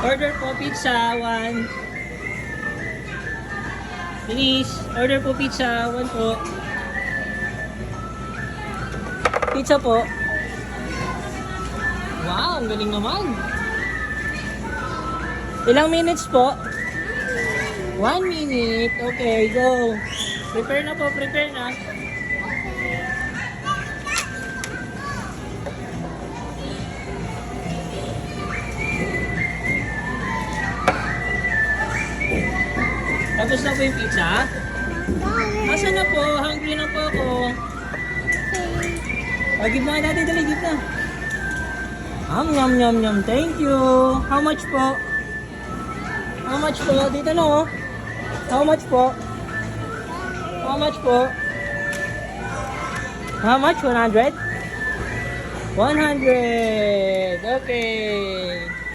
Order po pizza, 1. Please, order po pizza, 1 po. Pizza po. Wow, ang galing naman. Ilang minutes po? 1 minute. Okay, go. Prepare na po, prepare na. Tapos na po yung pizza? Asa na po? Hungry na po ako. Give na natin, dali, give na. Yum, yum, yum. Thank you. How much po? How much po? Dito na oh. How much po? How much po? How much? 100? 100. Okay.